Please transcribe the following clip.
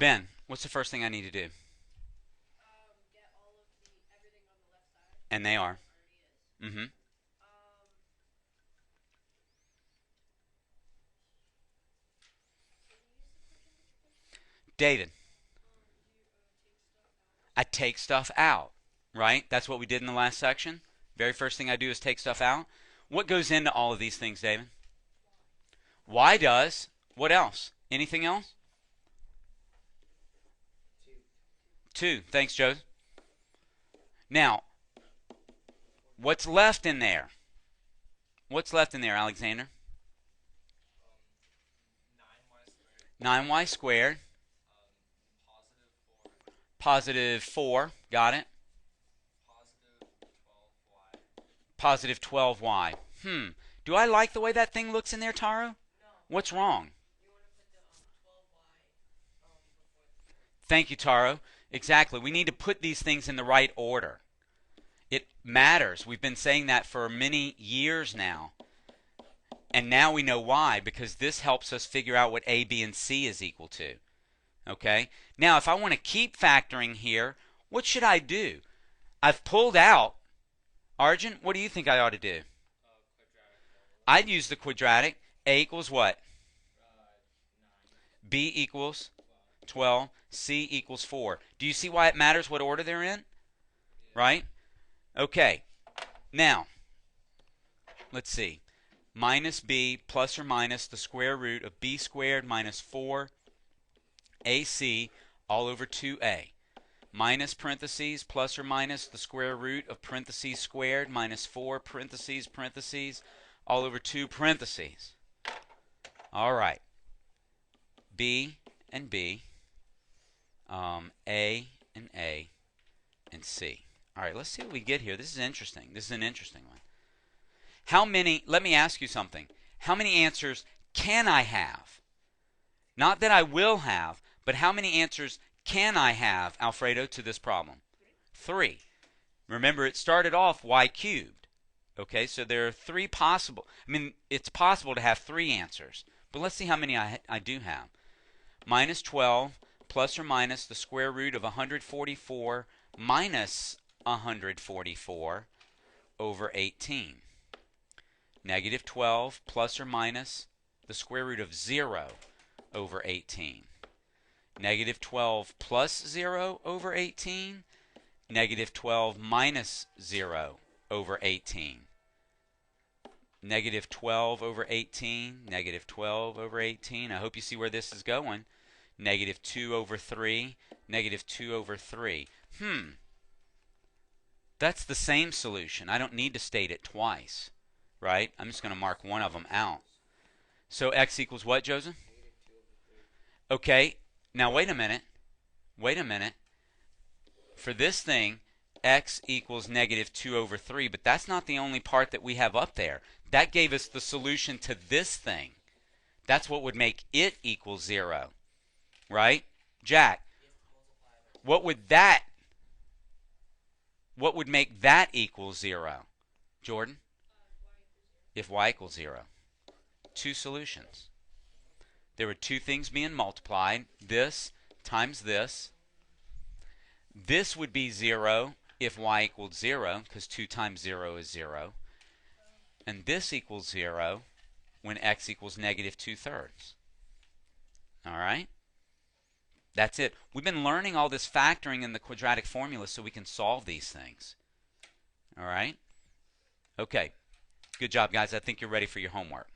Ben, what's the first thing I need to do? Get all of everything on the left side, And they are. already is. Mm-hmm. Um, can you use the quadratic equation? David, You take stuff out. I take stuff out, right? That's what we did in the last section. Very first thing I do is take stuff out. What goes into all of these things, David? Y does. What else? Anything else? 2. Thanks, Joe. Now, what's left in there? What's left in there, Alexander? 9y squared. Positive 4. Got it. Positive 12y. Do I like the way that thing looks in there, Taro? No. What's wrong? You want to put the 12y before the 4. Thank you, Taro. Exactly. We need to put these things in the right order. It matters. We've been saying that for many years now. And now we know why, because this helps us figure out what A, B, and C is equal to. Okay? Now, if I want to keep factoring here, what should I do? I've pulled out. Arjun, what do you think I ought to do? I'd use the quadratic. A equals what? B equals 12. C equals 4. Do you see why it matters what order they're in? Right? Okay. Now, let's see. Minus b plus or minus the square root of b squared minus 4 ac all over 2a. Minus parentheses plus or minus the square root of parentheses squared minus 4 parentheses all over 2 parentheses. All right. B and B, A and A, and C. All right, let's see what we get here. This is interesting. This is an interesting one. How many, let me ask you something. How many answers can I have? Not that I will have, but how many answers can I have, Alfredo, to this problem? 3. Remember, it started off y cubed. Okay, so there are 3 possible. I mean, it's possible to have 3 answers. But let's see how many I do have. Minus 12 plus or minus the square root of 144 minus 144 over 18. Negative 12 plus or minus the square root of 0 over 18. Negative 12 plus 0 over 18. Negative 12 minus 0 over 18. Negative 12 over 18. Negative 12 over 18. I hope you see where this is going. Negative 2 over 3. Negative 2 over 3. That's the same solution. I don't need to state it twice. Right? I'm just going to mark one of them out. So x equals what, Joseph? Okay, now wait a minute. Wait a minute. For this thing, x equals negative 2 over 3, but that's not the only part that we have up there. That gave us the solution to this thing. That's what would make it equal 0. Right? Jack, what would make that equal 0? Jordan? If y equals 0. 2 solutions. There were 2 things being multiplied. This times this. This would be 0 if y equals 0, because 2 times 0 is 0. And this equals 0 when x equals negative 2/3. All right? That's it. We've been learning all this factoring in the quadratic formula so we can solve these things. All right? Okay. Good job, guys. I think you're ready for your homework.